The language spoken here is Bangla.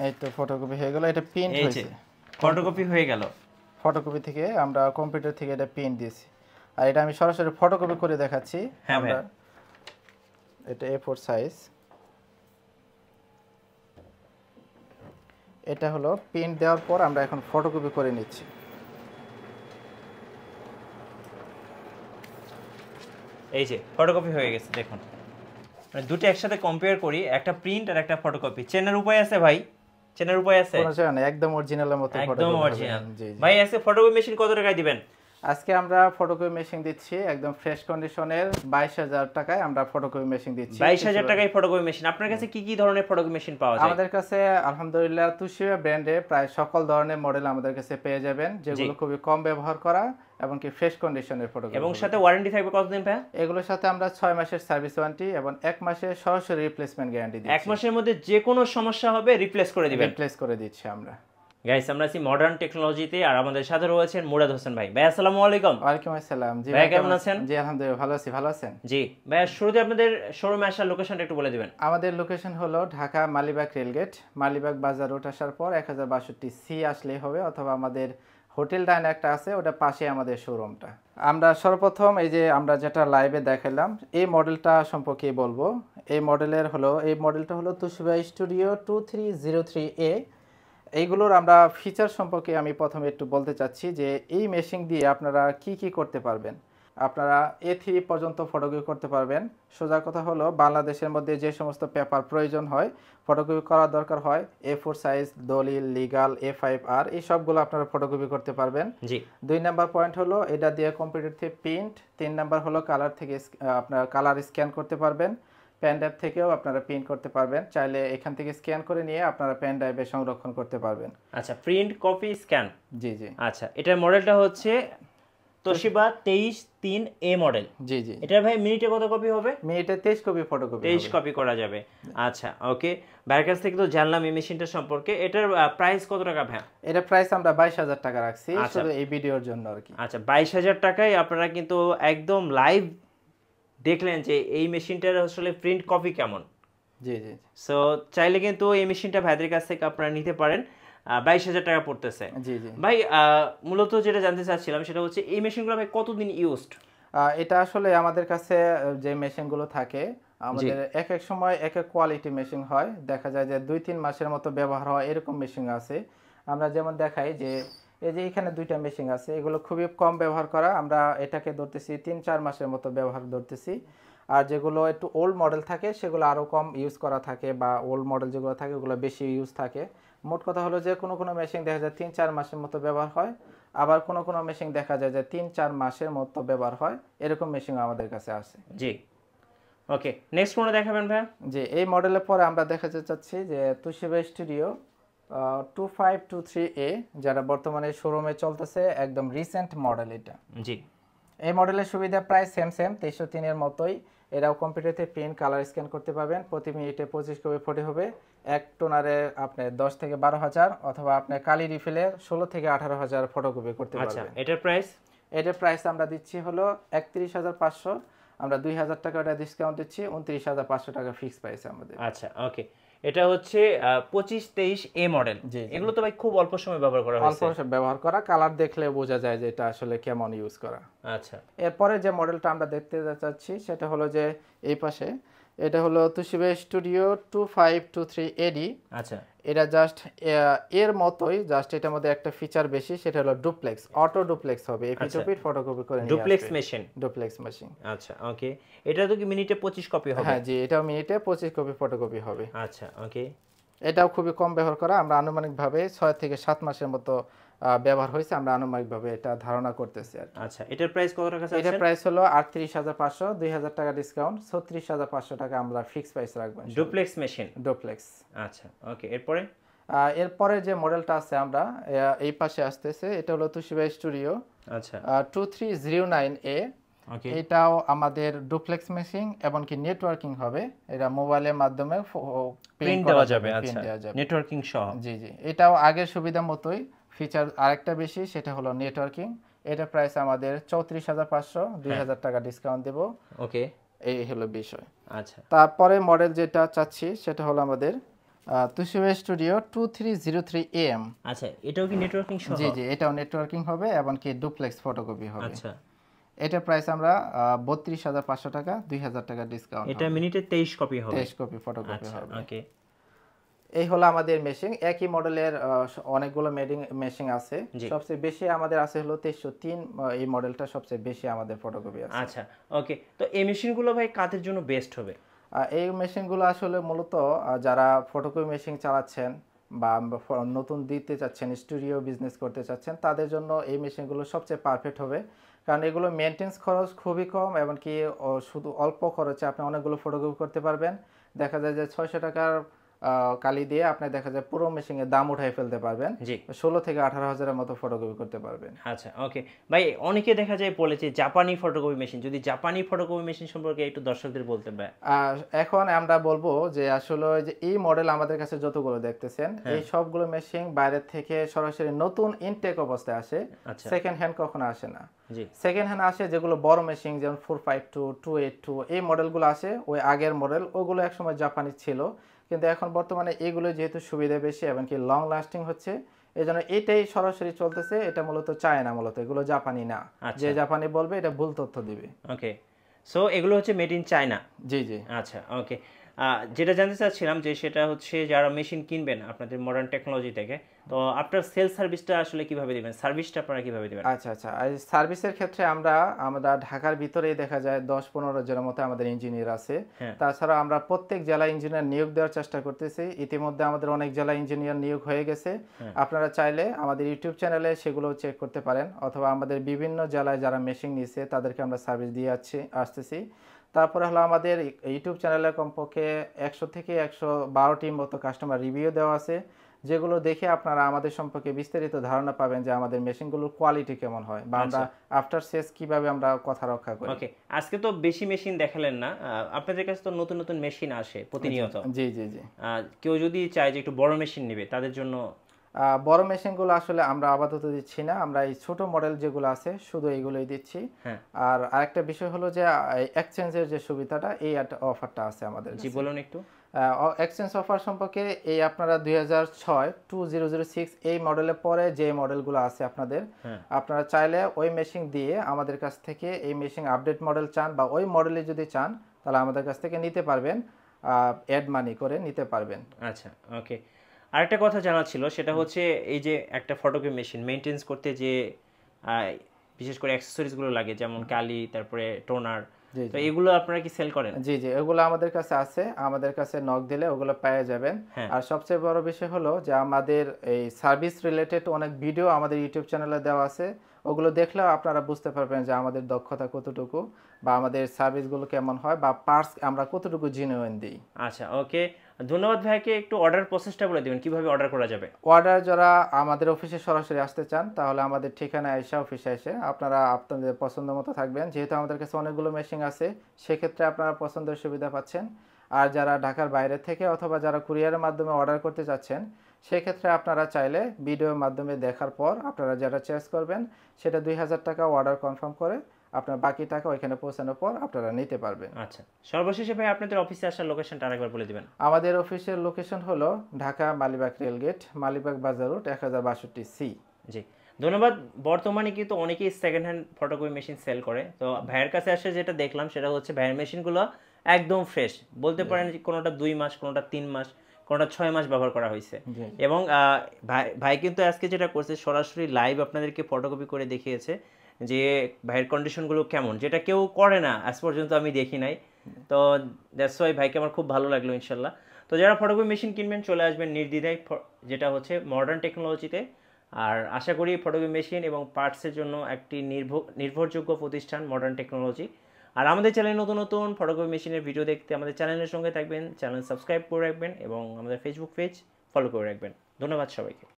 এই তো ফটোকপি হয়ে গেল, এটা প্রিন্ট এই যে হয়েছে, ফটোকপি হয়ে গেল। ফটোকপি থেকে আমরা কম্পিউটার থেকে এটা প্রিন্ট দিয়েছি, আর এটা আমি সরাসরি ফটোকপি করে দেখাচ্ছি। হ্যাঁ আমরা এটা A4 সাইজ, এটা হলো প্রিন্ট দেওয়ার পর আমরা এখন ফটোকপি করে নিচ্ছি। এই যে ফটোকপি হয়ে গেছে দেখুন, মানে দুটো একসাথে কম্পেয়ার করি, একটা প্রিন্ট আর একটা ফটোকপি। চেনার উপায় আছে ভাই? চেনার উপায় আছে? কোনো জায়গা না, একদম অরিজিনালের মতো একদম ফটোকপি অরিজিনাল। হবে। জি জি। ভাই আজকে ফটোকপি মেশিন কত টাকায় দিবেন? আজকে আমরা ফটোকপি মেশিন দিচ্ছি একদম ফ্রেশ কন্ডিশনের 22,000 টাকায় আমরা ফটোকপি মেশিন দিচ্ছি। 22,000 টাকায় ফটোকপি মেশিন। আপনার কাছে কি কি ধরনের ফটোকপি মেশিন পাওয়া যায়? আমাদের কাছে আলহামদুলিল্লাহ তুশিবা ব্র্যান্ডে প্রায় সকল ধরনের মডেল আমাদের কাছে পেয়ে যাবেন, যেগুলো খুবই কম ব্যবহার করা এবং কি ফ্রেশ কন্ডিশনের ফটোকপি। এবং সাথে ওয়ারেন্টি থাকবে কতদিন ভাই? এগুলোর সাথে আমরা 6 মাসের সার্ভিস ওয়ারেন্টি এবং 1 মাসের সরাসরি রিপ্লেসমেন্ট গ্যারান্টি দিচ্ছি। 1 মাসের মধ্যে যে কোনো সমস্যা হবে রিপ্লেস করে দিবেন। রিপ্লেস করে দিচ্ছি আমরা। গাইস আমরা আছি মডার্ন টেকনোলজিতে, আর আমাদের সাথে রয়েছেন মুরাদ হোসেন ভাই। ভাই আসসালামু আলাইকুম। ওয়ালাইকুম আসসালাম। জি ভাই কেমন আছেন? জি আলহামদুলিল্লাহ ভালো আছি, ভালো আছেন? জি ভাই, শুরুতে আপনাদের শোরুমে আসার লোকেশনটা একটু বলে দিবেন। আমাদের লোকেশন হলো ঢাকা মালিবাগ রেলগেট, মালিবাগ বাজার রোড আসার পর 1062 সি আসলেই হবে, অথবা আমাদের হোটেল ডাইন একটা আছে, ওটা পাশে আমাদের শোরুমটা। আমরা সর্বপ্রথম এই যে আমরা যেটা লাইভে দেখালাম এই মডেলটা সম্পর্কে বলবো। এই মডেলটা হলো তোশিবা স্টুডিও 2303A। এইগুলোর আমরা ফিচার সম্পর্কে আমি প্রথমে একটু বলতে চাচ্ছি যে এই মেশিন দিয়ে আপনারা কি কি করতে পারবেন। আপনারা A3 পর্যন্ত ফটোকপি করতে পারবেন। সোজা কথা হলো বাংলাদেশের মধ্যে যে সমস্ত পেপার প্রয়োজন হয়, ফটোকপি করার দরকার হয়, A4 সাইজ, দলিল, লিগাল, A5R, এই সবগুলো আপনারা ফটোকপি করতে পারবেন। জি। 2 নাম্বার পয়েন্ট হলো এটা দিয়ে কম্পিউটার থেকে প্রিন্ট। 3 নাম্বার হলো কালার থেকে আপনারা কালার স্ক্যান করতে পারবেন। পেন ড্রাইভ থেকেও আপনারা প্রিন্ট করতে পারবেন, চাইলে এখান থেকে স্ক্যান করে নিয়ে আপনারা পেন ড্রাইভে সংরক্ষণ করতে পারবেন। আচ্ছা, প্রিন্ট, কপি, স্ক্যান। জি জি। আচ্ছা, এটার মডেলটা হচ্ছে তোশিবা 2303A মডেল। জি জি। এটার ভাই মিনিটে কত কপি হবে? মিনিটে 23 কপি ফটোকপি 23 কপি করা যাবে। আচ্ছা ওকে, ভাইয়ের কাছ থেকে তো জানলাম এই মেশিনটা সম্পর্কে। এটার প্রাইস কত টাকা ভাই? এটা প্রাইস আমরা 22,000 টাকা রাখছি শুধু এই ভিডিওর জন্য আর কি। আচ্ছা, 22,000 টাকায় আপনারা কিন্তু একদম লাইভ দেখলেন যে এই মেশিনটার আসলে প্রিন্ট কপি কেমন। জি জি। সো চাইলে কিন্তু এই মেশিনটা ভাইদের কাছ থেকে আপনারা নিতে পারেন। 22,000 টাকা পড়তেছে। জি জি। ভাই মূলত যেটা জানতে চাচ্ছিলাম সেটা হচ্ছে এই মেশিনগুলো ভাই কতদিন ইউজড? এটা আসলে আমাদের কাছে যে মেশিনগুলো থাকে আমাদের এক এক সময় এক এক কোয়ালিটি মেশিন হয়, দেখা যায় যে 2-3 মাসের মতো ব্যবহার হয়, এরকম মেশিন আছে। আমরা যেমন দেখাই যে এই যে এখানে 2টা মেশিন আছে, এগুলো খুবই কম ব্যবহার করা, আমরা এটাকে ধরতেছি 3-4 মাসের মতো ব্যবহার ধরতেছি। আর যেগুলো একটু ওল্ড মডেল থাকে সেগুলো আরও কম ইউজ করা থাকে, বা ওল্ড মডেল যেগুলো থাকে ওগুলো বেশি ইউজ থাকে। মোট কথা হলো যে কোনো কোনো মেশিন দেখা যায় 3-4 মাসের মতো ব্যবহার হয়, আবার কোনো কোনো মেশিন দেখা যায় যে 3-4 মাসের মতো ব্যবহার হয়, এরকম মেশিন আমাদের কাছে আছে। জি ওকে, নেক্সট কোনটা দেখাবেন ভাই? যে এই মডেলের পরে আমরা দেখাতে চাচ্ছি যে তোশিবা স্টুডিও 2523A, যারা বর্তমানে শোরুমে চলতেছে, একদম রিসেন্ট মডেল এটা। জি। এই মডেলের সুবিধা প্রায় সেম 2303 এর মতোই। এরাও কম্পিউটারে প্রিন্ট, কালার স্ক্যান করতে পারবেন। প্রতি মিনিটে 25 কপি ফটো হবে। এক টোনারে আপনি 10 থেকে 12,000, অথবা আপনি কালি রিফিলে 16 থেকে 18,000 ফটোকপি করতে পারবেন। আচ্ছা, এটার প্রাইস? এটার প্রাইস আমরা দিচ্ছি হলো 31,500। আমরা 2,000 টাকা ওটা ডিসকাউন্ট দিচ্ছি, 29,500 টাকা ফিক্স প্রাইস আমাদের। আচ্ছা ওকে, এটা হচ্ছে 2523A মডেল। এগুলো তো ভাই খুব অল্প সময় ব্যবহার করা হয়েছে। অল্প সময় ব্যবহার করা, কালার দেখলে বোঝা যায় যে এটা আসলে কেমন ইউজ করা। আচ্ছা, এরপরে যে মডেলটা আমরা দেখতে যাচ্ছি সেটা হলো যে এই পাশে, এটা হলো তোশিবা স্টুডিও 2523AD। আচ্ছা, এটা জাস্ট এর মতোই, জাস্ট এটার মধ্যে একটা ফিচার বেশি, সেটা হলো ডুপ্লেক্স, অটো ডুপ্লেক্স হবে। এই পিট ফটোকপি করে নিয়ে ডুপ্লেক্স মেশিন। Duplex machine. আচ্ছা ওকে, এটা তো কি মিনিটে 25 কপি হবে? হ্যাঁ জি, এটাও মিনিটে 25 কপি ফটোকপি হবে। আচ্ছা ওকে, এটাও খুবই কম ব্যবহার করা, আমরা আনুমানিকভাবে 6 থেকে 7 মাসের মতো ব্যবহার হয়েছে, আমরা আনুমানিকভাবে এটা ধারণা করতেছি আর কি। আচ্ছা, এটার প্রাইস কত টাকা আছে? এটার প্রাইস হলো 38,500, 2,000 টাকা ডিসকাউন্ট, 36,500 টাকা আমরা ফিক্স প্রাইস রাখবো। Duplex machine. ডুপ্লেক্স। আচ্ছা ওকে, এরপরে? এরপরে যে মডেলটা আছে আমরা এই পাশে আসতেছে, এটা হলো তোশিবা স্টুডিও। আচ্ছা, 2309A। ওকে, এটাও আমাদের ডুপ্লেক্স মেশিন, এমনকি নেটওয়ার্কিং হবে। এটা মোবাইলের মাধ্যমে প্রিন্ট দেওয়া যাবে। আচ্ছা, নেটওয়ার্কিং সহ। জি জি। এটাও আগের সুবিধা মতোই, ফিচার আরেকটা বেশি, সেটা হলো নেটওয়ার্কিং। এটা প্রাইস আমাদের 34,500, 2,000 টাকা ডিসকাউন্ট দেব। ওকে, এই হলো বিষয়। আচ্ছা, তারপরে মডেল যেটা চাচ্ছি সেটা হলো আমাদের তুষিবা স্টুডিও 2303 AM। আচ্ছা, এটাও কি নেটওয়ার্কিং সহ? জি জি, এটাও নেটওয়ার্কিং হবে এবং কি ডুপ্লেক্স ফটোকপি হবে। আচ্ছা, এটা প্রাইস আমরা 32,500 টাকা, 2,000 টাকা ডিসকাউন্ট এটা হবে। মিনিটে 23 কপি হবে। 23 কপি ফটোকপি আচ্ছা, হবে। ওকে। এই হলো আমাদের মেশিন। একই মডেলের অনেকগুলো মেশিন আছে। জি। সবচেয়ে বেশি আমাদের আছে হলো 2303, এই মডেলটা সবচেয়ে বেশি আমাদের ফটোকপি আছে। আচ্ছা, ওকে। তো এই মেশিনগুলো ভাই কাদের জন্য বেস্ট হবে? এই মেশিনগুলো আসলে মূলত যারা ফটোকপি মেশিন চালাচ্ছেন বা নতুন দিতে চাচ্ছেন, স্টুডিও বিজনেস করতে চাচ্ছেন, তাদের জন্য এই মেশিনগুলো সবচেয়ে পারফেক্ট হবে। কারণ এগুলো মেনটেন্স খরচ খুবই কম, এমনকি শুধু অল্প খরচে আপনি অনেকগুলো ফটোকপি করতে পারবেন। দেখা যায় যে 600 টাকার কালি দিয়ে আপনি দেখা যায় পুরো মেশিনের দাম উঠাই ফেলতে পারবেন। জি। 16 থেকে 18,000-এর মতো ফটোকপি করতে পারবেন। আচ্ছা, ওকে। ভাই অনেকে দেখা যায় বলেছে জাপানি ফটোকপি মেশিন, যদি জাপানি ফটোকপি মেশিন সম্পর্কে একটু দর্শকদের বলতে পারে। এখন আমরা বলবো যে আসলে যে এই মডেল আমাদের কাছে যতগুলো দেখতেছেন, এই সবগুলো মেশিন বাইরে থেকে সরাসরি নতুন ইনটেক অবস্থায় আসে। আচ্ছা। সেকেন্ড হ্যান্ড কখনো আসে না। জি। সেকেন্ড হ্যান্ড আসে যেগুলো বড় মেশিন, যেমন 452, 282 এই মডেলগুলো আসে, ওই আগের মডেল, ওগুলো একসময় জাপানি ছিল। কিন্তু এখন বর্তমানে এগুলো যেহেতু সুবিধা বেশি এবং কি লং লাস্টিং হচ্ছে, এই জন্য এটাই সরাসরি চলতেছে। এটা মূলত চায়না, মূলত এগুলো জাপানি না। যে জাপানি বলবে এটা ভুল তথ্য দিবে। ওকে, সো এগুলো হচ্ছে মেড ইন চায়না। জি জি। আচ্ছা, ওকে। যেটা জানতে চাচ্ছিলাম যে সেটা হচ্ছে যারা মেশিন কিনবেন আপনাদের মডার্ন টেকনোলজি থেকে, তো আপনার সেল সার্ভিসটা আসলে কিভাবে দিবেন, সার্ভিসটা আপনারা কিভাবে দিবেন? আচ্ছা আচ্ছা, আর সার্ভিসের ক্ষেত্রে আমরা ঢাকার ভিতরেই দেখা যায় 10-15 জনের মতো আমাদের ইঞ্জিনিয়ার আছে। তাছাড়া আমরা প্রত্যেক জেলা ইঞ্জিনিয়ার নিয়োগ দেওয়ার চেষ্টা করতেছি। ইতিমধ্যে আমাদের অনেক জেলা ইঞ্জিনিয়ার নিয়োগ হয়ে গেছে। আপনারা চাইলে আমাদের ইউটিউব চ্যানেলে সেগুলো চেক করতে পারেন, অথবা আমাদের বিভিন্ন জেলায় যারা মেশিন নিছে তাদেরকে আমরা সার্ভিস দিয়ে আসতেছি। তারপরে হলো আমাদের ইউটিউব চ্যানেলে কমপক্ষে 100 থেকে 112টির মতো কাস্টমার রিভিউ দেওয়া আছে, যেগুলো দেখে আপনারা আমাদের সম্পর্কে বিস্তারিত ধারণা পাবেন যে আমাদের মেশিনগুলোর কোয়ালিটি কেমন হয়, বা আমরা আফটার সেলস কিভাবে আমরা কথা রক্ষা করি। ওকে, আজকে তো বেশি মেশিন দেখালেন না, আপনাদের কাছে তো নতুন নতুন মেশিন আসে প্রতিনিয়ত। জি জি জি। কেউ যদি চায় যে একটু বড় মেশিন নেবে তাদের জন্য? বড় মেশিনগুলো আসলে আমরা আপাতত দিচ্ছি না, আমরা এই ছোট মডেল যেগুলো আছে শুধু এইগুলোই দিচ্ছি। আর আরেকটা বিষয় হলো যে এক্সচেঞ্জের যে সুবিধাটা, এই অফারটা আছে আমাদের। জি, বলুন একটু। এক্সচেঞ্জ অফার সম্পর্কে, এই আপনারা 2006 2006 এই মডেলের পরে যে মডেলগুলো আছে আপনাদের, আপনারা চাইলে ওই মেশিন দিয়ে আমাদের কাছ থেকে এই মেশিন আপডেট মডেল চান বা ওই মডেলে যদি চান, তাহলে আমাদের কাছ থেকে নিতে পারবেন, অ্যাড মানি করে নিতে পারবেন। আচ্ছা, ওকে। আরেকটা কথা জানা ছিল, সেটা হচ্ছে এই যে একটা ফটোকপি মেশিন মেইনটেইন করতে যে বিশেষ করে অ্যাকসেসরিজগুলো লাগে, যেমন কালি, তারপরে টোনার, তো এগুলো আপনারা কি সেল করেন? জি জি, এগুলো আমাদের কাছে আছে, আমাদের কাছে নক দিলে ওগুলো পেয়ে যাবেন। আর সবচেয়ে বড় বিষয় হলো যে আমাদের এই সার্ভিস রিলেটেড অনেক ভিডিও আমাদের ইউটিউব চ্যানেলে দেওয়া আছে, ওগুলো দেখলেও আপনারা বুঝতে পারবেন যে আমাদের দক্ষতা কতটুকু, বা আমাদের সার্ভিসগুলো কেমন হয়, বা পার্টস আমরা কতটুকু জেনুইন দিই। আচ্ছা, ওকে। ধন্যবাদ ভাইকে। একটু অর্ডার প্রসেসটা বলে দিবেন, কিভাবে অর্ডার করা যাবে? অর্ডার যারা আমাদের অফিসে সরাসরি আসতে চান, তাহলে আমাদের ঠিকানা অফিসে এসে আপনারা আপনাদের পছন্দ মতো থাকবেন। যেহেতু আমাদের কাছে অনেকগুলো মেশিন আছে, সেক্ষেত্রে আপনারা পছন্দের সুবিধা পাচ্ছেন। আর যারা ঢাকার বাইরে থেকে অথবা যারা কুরিয়ারের মাধ্যমে অর্ডার করতে চাচ্ছেন, সেক্ষেত্রে আপনারা চাইলে ভিডিওর মাধ্যমে দেখার পর আপনারা যেটা চয়েস করবেন, সেটা 2,000 টাকা অর্ডার কনফার্ম করে আপনার বাকি টাকা ওইখানে পৌঁছানোর পর আপনারা নিতে পারবেন। আচ্ছা, সর্বশেষে ভাই আপনাদের অফিসে আসার লোকেশনটা আরেকবার বলে দিবেন। আমাদের অফিসের লোকেশন হলো ঢাকা মালিবাগ রেলগেট, মালিবাগ বাজার রোড 1062C। জি, ধন্যবাদ। বর্তমানে কিন্তু অনেকেই second hand photocopy machine sell করে, তো ভাইয়ের কাছে আসে যেটা দেখলাম সেটা হচ্ছে ভাইয়ের মেশিনগুলো একদম ফ্রেশ, বলতে পারেন কোনোটা 2 মাস, কোনোটা 3 মাস, কোনোটা 6 মাস ব্যবহার করা হয়েছে। এবং ভাই কিন্তু আজকে যেটা করছে, সরাসরি লাইভ আপনাদেরকে ফটোকপি করে দেখিয়েছে যে ভাইয়ের কন্ডিশনগুলো কেমন, যেটা কেউ করে না আজ পর্যন্ত, আমি দেখি নাই। তো দ্যাটস ওয়াই ভাইকে আমার খুব ভালো লাগলো ইনশাল্লাহ। তো যারা ফটোকপি মেশিন কিনবেন চলে আসবেন নির্দ্বিধায়, যেটা হচ্ছে মডার্ন টেকনোলজিতে। আর আশা করি ফটোকপি মেশিন এবং পার্টসের জন্য একটি নির্ভরযোগ্য প্রতিষ্ঠান মডার্ন টেকনোলজি। আর আমাদের চ্যানেলে নতুন নতুন ফটোকপি মেশিনের ভিডিও দেখতে আমাদের চ্যানেলের সঙ্গে থাকবেন, চ্যানেল সাবস্ক্রাইব করে রাখবেন এবং আমাদের ফেসবুক পেজ ফলো করে রাখবেন। ধন্যবাদ সবাইকে।